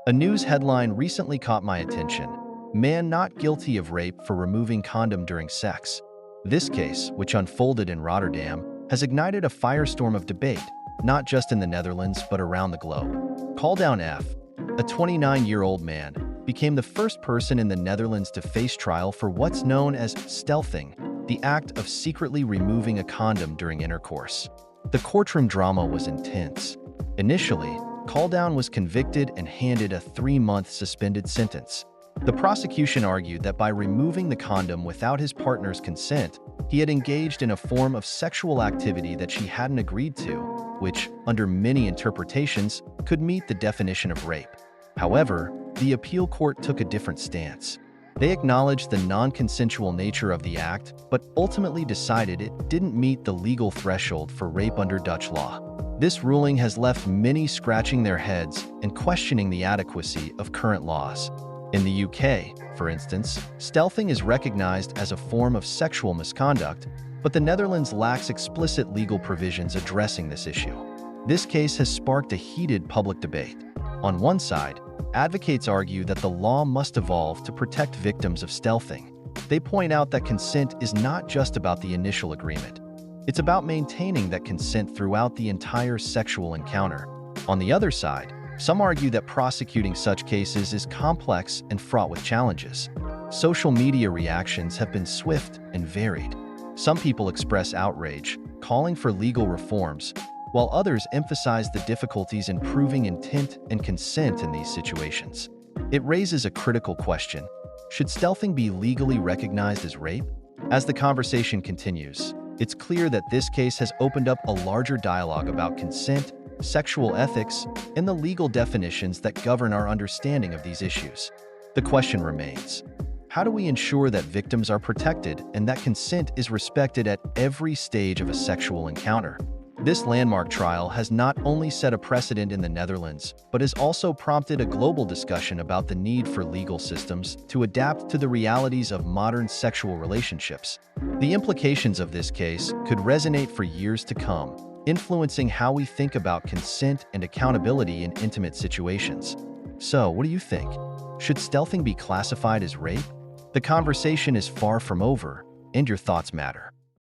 A news headline recently caught my attention. Man not guilty of rape for removing condom during sex. This case, which unfolded in Rotterdam, has ignited a firestorm of debate, not just in the Netherlands but around the globe. Caldown F., a 29-year-old man, became the first person in the Netherlands to face trial for what's known as stealthing, the act of secretly removing a condom during intercourse. The courtroom drama was intense. Initially, Caldown was convicted and handed a 3-month suspended sentence. The prosecution argued that by removing the condom without his partner's consent, he had engaged in a form of sexual activity that she hadn't agreed to, which, under many interpretations, could meet the definition of rape. However, the appeal court took a different stance. They acknowledged the non-consensual nature of the act, but ultimately decided it didn't meet the legal threshold for rape under Dutch law. This ruling has left many scratching their heads and questioning the adequacy of current laws. In the UK, for instance, stealthing is recognized as a form of sexual misconduct, but the Netherlands lacks explicit legal provisions addressing this issue. This case has sparked a heated public debate. On one side, advocates argue that the law must evolve to protect victims of stealthing. They point out that consent is not just about the initial agreement. It's about maintaining that consent throughout the entire sexual encounter. On the other side, some argue that prosecuting such cases is complex and fraught with challenges. Social media reactions have been swift and varied. Some people express outrage, calling for legal reforms, while others emphasize the difficulties in proving intent and consent in these situations. It raises a critical question: should stealthing be legally recognized as rape? As the conversation continues, it's clear that this case has opened up a larger dialogue about consent, sexual ethics, and the legal definitions that govern our understanding of these issues. The question remains: how do we ensure that victims are protected and that consent is respected at every stage of a sexual encounter? This landmark trial has not only set a precedent in the Netherlands, but has also prompted a global discussion about the need for legal systems to adapt to the realities of modern sexual relationships. The implications of this case could resonate for years to come, influencing how we think about consent and accountability in intimate situations. So, what do you think? Should stealthing be classified as rape? The conversation is far from over, and your thoughts matter.